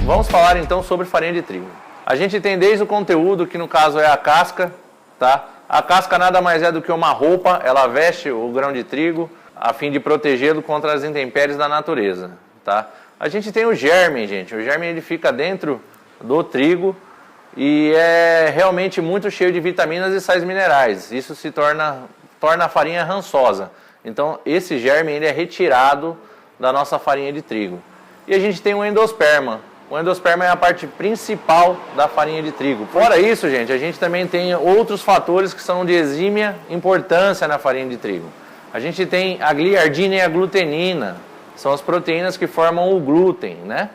Vamos falar então sobre farinha de trigo. A gente tem desde o conteúdo, que no caso é a casca, tá? A casca nada mais é do que uma roupa, ela veste o grão de trigo a fim de protegê-lo contra as intempéries da natureza, tá? A gente tem o germe, gente. O germe ele fica dentro do trigo e é realmente muito cheio de vitaminas e sais minerais. Isso se torna a farinha rançosa. Então esse germe ele é retirado da nossa farinha de trigo. E a gente tem o endosperma. O endosperma é a parte principal da farinha de trigo. Fora isso, gente, a gente também tem outros fatores que são de exímia importância na farinha de trigo. A gente tem a gliardina e a glutenina, são as proteínas que formam o glúten, né?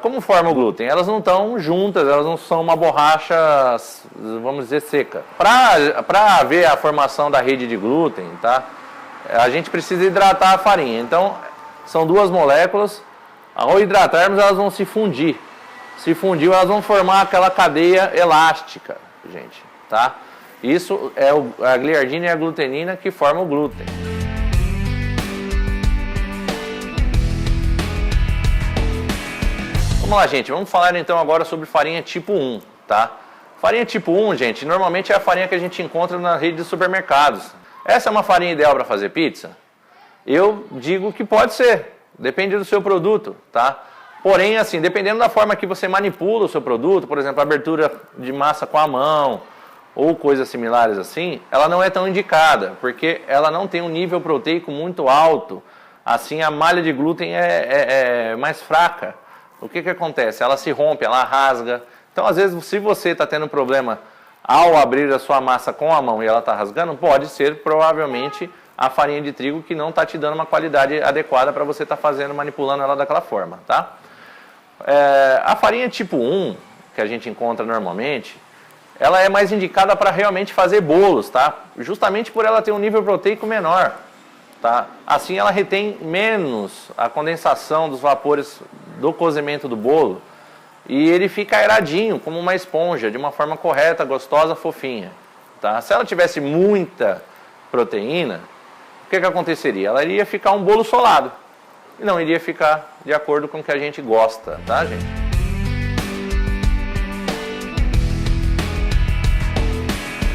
Como forma o glúten? Elas não estão juntas, elas não são uma borracha, vamos dizer, seca. Para haver a formação da rede de glúten, tá? A gente precisa hidratar a farinha. Então, são duas moléculas. Ao hidratarmos, elas vão se fundir. Se fundiu, elas vão formar aquela cadeia elástica, gente, tá? Isso é a gliardina e a glutenina que formam o glúten. Vamos lá, gente. Vamos falar então agora sobre farinha tipo 1, tá? Farinha tipo 1, gente, normalmente é a farinha que a gente encontra na rede de supermercados. Essa é uma farinha ideal para fazer pizza? Eu digo que pode ser. Depende do seu produto, tá? Porém, assim, dependendo da forma que você manipula o seu produto, por exemplo, a abertura de massa com a mão ou coisas similares assim, ela não é tão indicada, porque ela não tem um nível proteico muito alto. Assim, a malha de glúten é mais fraca. O que acontece? Ela se rompe, ela rasga. Então, às vezes, se você está tendo problema ao abrir a sua massa com a mão e ela está rasgando, pode ser provavelmente a farinha de trigo que não está te dando uma qualidade adequada para você estar manipulando ela daquela forma, tá? A farinha tipo 1, que a gente encontra normalmente, ela é mais indicada para realmente fazer bolos, tá? Justamente por ela ter um nível proteico menor, tá? Assim ela retém menos a condensação dos vapores do cozimento do bolo e ele fica aeradinho, como uma esponja, de uma forma correta, gostosa, fofinha, tá? Se ela tivesse muita proteína, o que aconteceria? Ela iria ficar um bolo solado e não iria ficar de acordo com o que a gente gosta, tá, gente?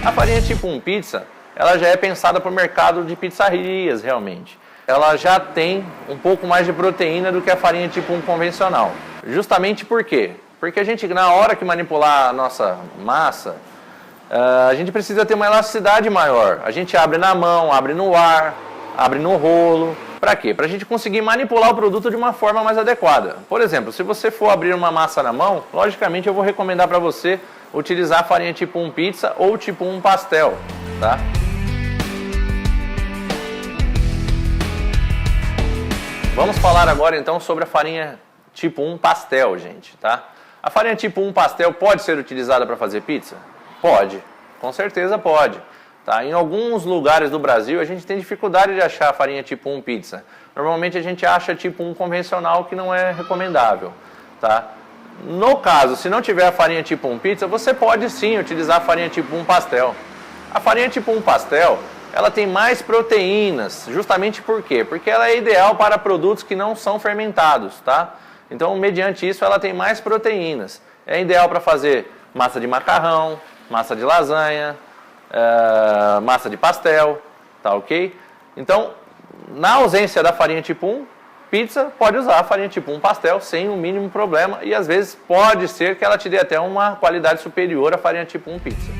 A farinha tipo 1 pizza, ela já é pensada para o mercado de pizzarias, realmente. Ela já tem um pouco mais de proteína do que a farinha tipo 1 convencional. Justamente por quê? Porque a gente, na hora que manipular a nossa massa, a gente precisa ter uma elasticidade maior. A gente abre na mão, abre no ar, abre no rolo. Para quê? Para a gente conseguir manipular o produto de uma forma mais adequada. Por exemplo, se você for abrir uma massa na mão, logicamente eu vou recomendar para você utilizar a farinha tipo 1 pizza ou tipo 1 pastel, tá? Vamos falar agora então sobre a farinha tipo 1 pastel, gente, tá? A farinha tipo 1 pastel pode ser utilizada para fazer pizza? Pode, com certeza pode. Tá? Em alguns lugares do Brasil a gente tem dificuldade de achar a farinha tipo 1 pizza. Normalmente a gente acha tipo 1 convencional que não é recomendável. Tá? No caso, se não tiver a farinha tipo 1 pizza, você pode sim utilizar a farinha tipo 1 pastel. A farinha tipo 1 pastel, ela tem mais proteínas, justamente por quê? Porque ela é ideal para produtos que não são fermentados, tá? Então, mediante isso, ela tem mais proteínas. É ideal para fazer massa de macarrão, massa de lasanha, massa de pastel, tá ok? Então, na ausência da farinha tipo 1 pizza, pode usar a farinha tipo 1 pastel sem o mínimo problema e às vezes pode ser que ela te dê até uma qualidade superior à farinha tipo 1 pizza.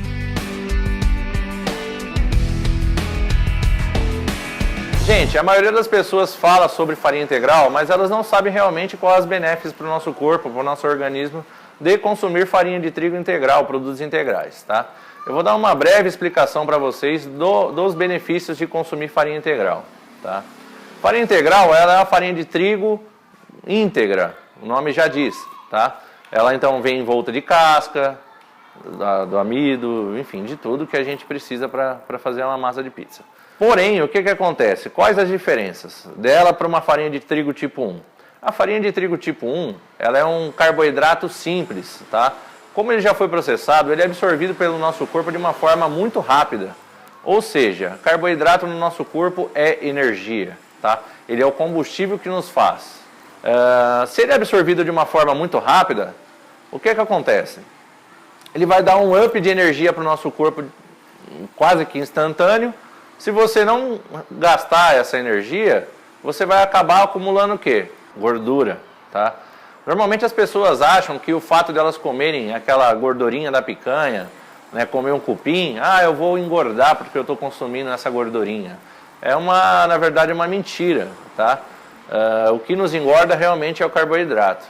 Gente, a maioria das pessoas fala sobre farinha integral, mas elas não sabem realmente quais os benefícios para o nosso corpo, para o nosso organismo de consumir farinha de trigo integral, produtos integrais, tá? Eu vou dar uma breve explicação para vocês dos benefícios de consumir farinha integral, tá? Farinha integral, ela é a farinha de trigo íntegra, o nome já diz, tá? Ela então vem envolta de casca, do amido, enfim, de tudo que a gente precisa para fazer uma massa de pizza. Porém, o que acontece? Quais as diferenças dela para uma farinha de trigo tipo 1? A farinha de trigo tipo 1, ela é um carboidrato simples, tá? Como ele já foi processado, ele é absorvido pelo nosso corpo de uma forma muito rápida. Ou seja, carboidrato no nosso corpo é energia, tá? Ele é o combustível que nos faz Se ele é absorvido de uma forma muito rápida, o que acontece? Ele vai dar um up de energia para o nosso corpo quase que instantâneo. Se você não gastar essa energia, você vai acabar acumulando o quê? Gordura, tá? Normalmente as pessoas acham que o fato de elas comerem aquela gordurinha da picanha, né, comer um cupim, eu vou engordar porque eu estou consumindo essa gordurinha. Na verdade, uma mentira, tá? O que nos engorda realmente é o carboidrato,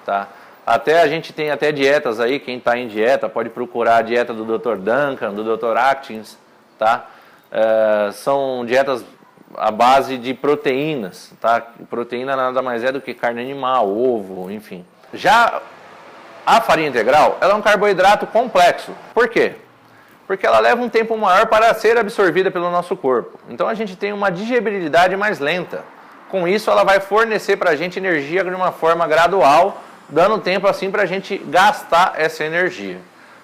tá? Até a gente tem até dietas aí, quem está em dieta pode procurar a dieta do Dr. Duncan, do Dr. Atkins, tá? São dietas à base de proteínas, tá? Proteína nada mais é do que carne animal, ovo, enfim. Já a farinha integral, ela é um carboidrato complexo. Por quê? Porque ela leva um tempo maior para ser absorvida pelo nosso corpo. Então a gente tem uma digeribilidade mais lenta. Com isso, ela vai fornecer para a gente energia de uma forma gradual, dando tempo assim para a gente gastar essa energia.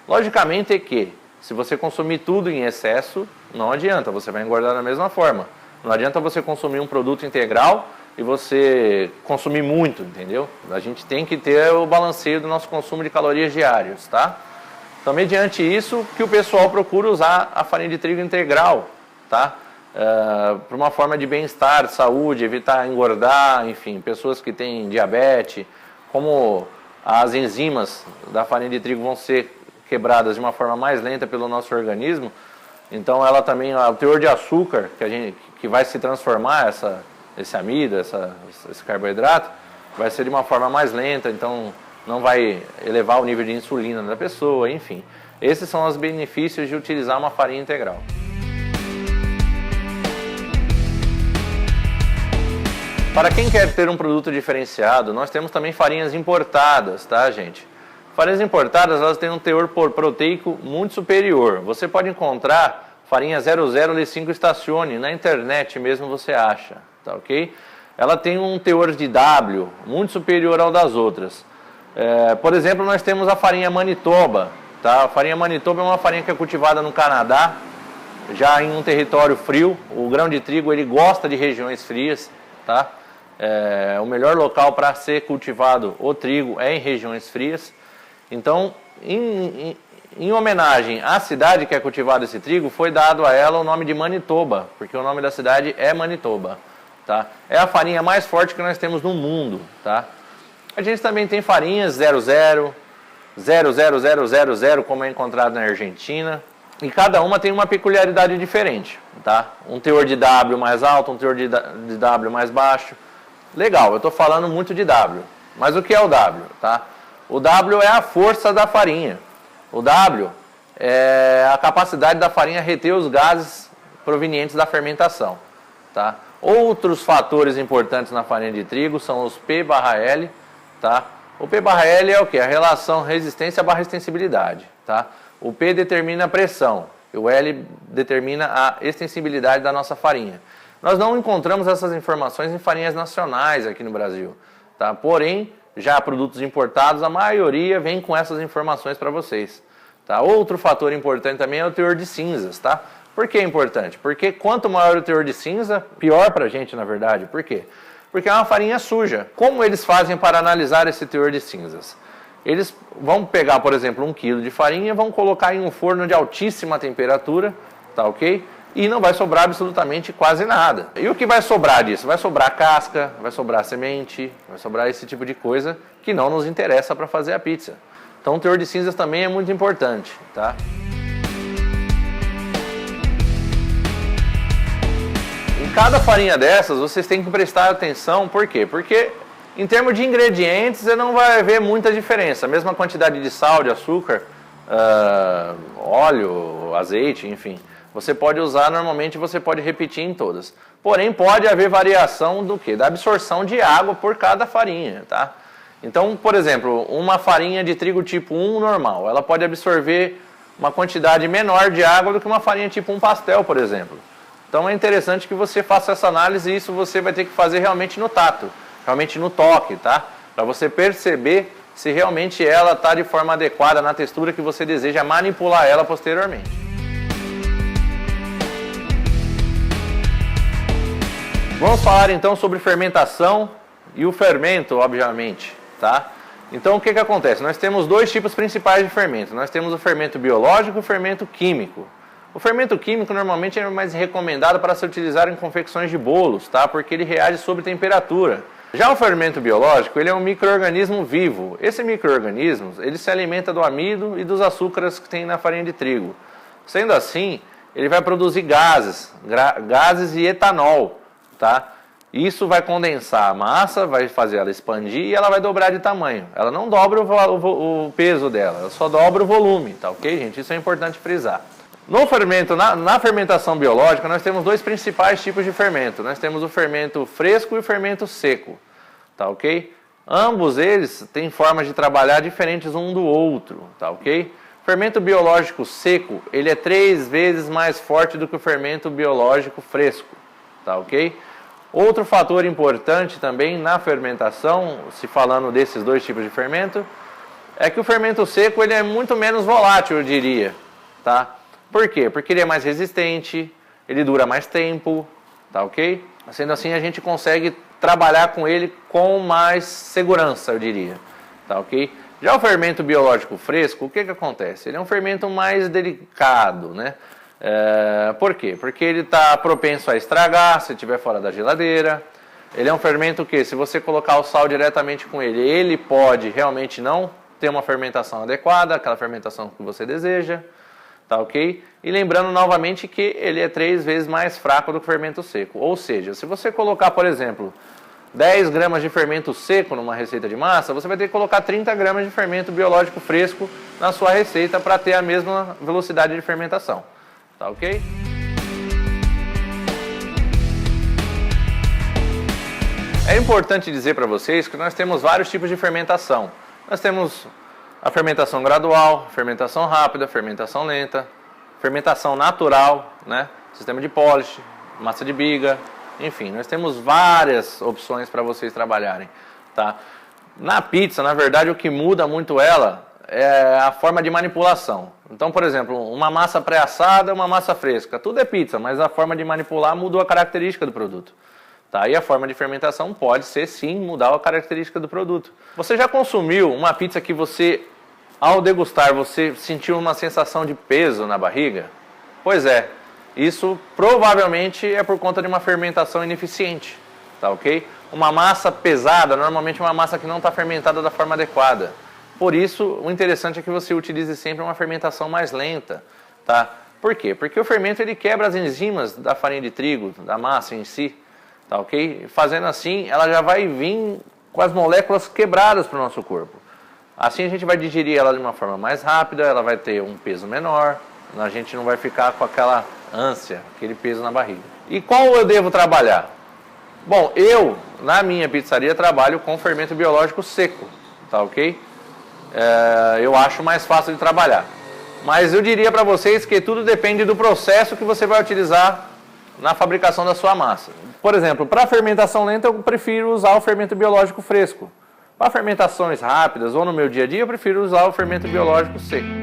Logicamente que, se você consumir tudo em excesso, não adianta, você vai engordar da mesma forma. Não adianta você consumir um produto integral e você consumir muito, entendeu? A gente tem que ter o balanceio do nosso consumo de calorias diários, tá? Então, mediante isso, que o pessoal procura usar a farinha de trigo integral, tá? Para uma forma de bem-estar, saúde, evitar engordar, enfim, pessoas que têm diabetes, como as enzimas da farinha de trigo vão ser quebradas de uma forma mais lenta pelo nosso organismo, então ela também, o teor de açúcar que vai se transformar, esse amido, esse carboidrato, vai ser de uma forma mais lenta, então não vai elevar o nível de insulina da pessoa, enfim. Esses são os benefícios de utilizar uma farinha integral. Para quem quer ter um produto diferenciado, nós temos também farinhas importadas, tá, gente? Farinhas importadas, elas têm um teor proteico muito superior. Você pode encontrar farinha 00 L5 Stazione, na internet mesmo você acha, tá ok? Ela tem um teor de W muito superior ao das outras. Por exemplo, nós temos a farinha Manitoba, tá? A farinha Manitoba é uma farinha que é cultivada no Canadá, já em um território frio. O grão de trigo, ele gosta de regiões frias, tá? O melhor local para ser cultivado o trigo é em regiões frias. Então, em homenagem à cidade que é cultivado esse trigo, foi dado a ela o nome de Manitoba, porque o nome da cidade é Manitoba, tá? É a farinha mais forte que nós temos no mundo, tá? A gente também tem farinhas 00, 00000, como é encontrado na Argentina, e cada uma tem uma peculiaridade diferente, tá? Um teor de W mais alto, um teor de W mais baixo. Legal, eu estou falando muito de W, mas o que é o W, tá? O W é a força da farinha. O W é a capacidade da farinha reter os gases provenientes da fermentação, tá? Outros fatores importantes na farinha de trigo são os P/L, tá? O P/L é o que? A relação resistência/extensibilidade, tá? O P determina a pressão, e o L determina a extensibilidade da nossa farinha. Nós não encontramos essas informações em farinhas nacionais aqui no Brasil, tá? Porém, já produtos importados, a maioria vem com essas informações para vocês, tá? Outro fator importante também é o teor de cinzas, tá? Por que é importante? Porque quanto maior o teor de cinza, pior para a gente, na verdade. Por quê? Porque é uma farinha suja. Como eles fazem para analisar esse teor de cinzas? Eles vão pegar, por exemplo, 1 kg de farinha e vão colocar em um forno de altíssima temperatura, tá ok? E não vai sobrar absolutamente quase nada. E o que vai sobrar disso? Vai sobrar casca, vai sobrar semente, vai sobrar esse tipo de coisa que não nos interessa para fazer a pizza. Então o teor de cinzas também é muito importante, tá? Em cada farinha dessas, vocês têm que prestar atenção, por quê? Porque em termos de ingredientes, você não vai ver muita diferença. A mesma quantidade de sal, de açúcar, óleo, azeite, enfim. Você pode usar, normalmente você pode repetir em todas. Porém, pode haver variação do quê? Da absorção de água por cada farinha, tá? Então, por exemplo, uma farinha de trigo tipo 1 normal, ela pode absorver uma quantidade menor de água do que uma farinha tipo 1 pastel, por exemplo. Então é interessante que você faça essa análise e isso você vai ter que fazer realmente no tato, realmente no toque, tá? Para você perceber se realmente ela está de forma adequada na textura que você deseja manipular ela posteriormente. Vamos falar então sobre fermentação e o fermento, obviamente, tá? Então, o que acontece? Nós temos dois tipos principais de fermento. Nós temos o fermento biológico e o fermento químico. O fermento químico normalmente é mais recomendado para se utilizar em confecções de bolos, tá? Porque ele reage sob temperatura. Já o fermento biológico, ele é um micro-organismo vivo. Esse micro-organismo, ele se alimenta do amido e dos açúcares que tem na farinha de trigo. Sendo assim, ele vai produzir gases e etanol, tá? Isso vai condensar a massa, vai fazer ela expandir e ela vai dobrar de tamanho. Ela não dobra o peso dela, ela só dobra o volume, tá ok, gente? Isso é importante frisar. No fermento, na fermentação biológica, nós temos dois principais tipos de fermento. Nós temos o fermento fresco e o fermento seco, tá ok? Ambos eles têm formas de trabalhar diferentes um do outro, tá ok? O fermento biológico seco, ele é 3 vezes mais forte do que o fermento biológico fresco, tá ok? Outro fator importante também na fermentação, se falando desses dois tipos de fermento, é que o fermento seco ele é muito menos volátil, eu diria, tá? Por quê? Porque ele é mais resistente, ele dura mais tempo, tá ok? Sendo assim, a gente consegue trabalhar com ele com mais segurança, eu diria, tá ok? Já o fermento biológico fresco, o que acontece? Ele é um fermento mais delicado, né? Por quê? Porque ele está propenso a estragar se estiver fora da geladeira. Ele é um fermento que, se você colocar o sal diretamente com ele, ele pode realmente não ter uma fermentação adequada, aquela fermentação que você deseja, tá ok? E lembrando novamente que ele é 3 vezes mais fraco do que o fermento seco. Ou seja, se você colocar, por exemplo, 10 gramas de fermento seco numa receita de massa, você vai ter que colocar 30 gramas de fermento biológico fresco na sua receita para ter a mesma velocidade de fermentação. Tá ok? É importante dizer para vocês que nós temos vários tipos de fermentação. Nós temos a fermentação gradual, fermentação rápida, fermentação lenta, fermentação natural, né? Sistema de polish, massa de biga, enfim, nós temos várias opções para vocês trabalharem, tá? Na pizza, na verdade, o que muda muito ela é a forma de manipulação. Então, por exemplo, uma massa pré-assada, uma massa fresca, tudo é pizza, mas a forma de manipular mudou a característica do produto. Tá? E a forma de fermentação pode ser, sim, mudar a característica do produto. Você já consumiu uma pizza que você, ao degustar, você sentiu uma sensação de peso na barriga? Pois é, isso provavelmente é por conta de uma fermentação ineficiente, tá ok? Uma massa pesada, normalmente é uma massa que não está fermentada da forma adequada. Por isso, o interessante é que você utilize sempre uma fermentação mais lenta, tá? Por quê? Porque o fermento ele quebra as enzimas da farinha de trigo, da massa em si, tá ok? Fazendo assim, ela já vai vir com as moléculas quebradas para o nosso corpo. Assim a gente vai digerir ela de uma forma mais rápida, ela vai ter um peso menor, a gente não vai ficar com aquela ânsia, aquele peso na barriga. E qual eu devo trabalhar? Bom, eu, na minha pizzaria, trabalho com fermento biológico seco, tá ok? Eu acho mais fácil de trabalhar. Mas eu diria para vocês que tudo depende do processo que você vai utilizar na fabricação da sua massa. Por exemplo, para fermentação lenta eu prefiro usar o fermento biológico fresco. Para fermentações rápidas ou no meu dia a dia eu prefiro usar o fermento biológico seco.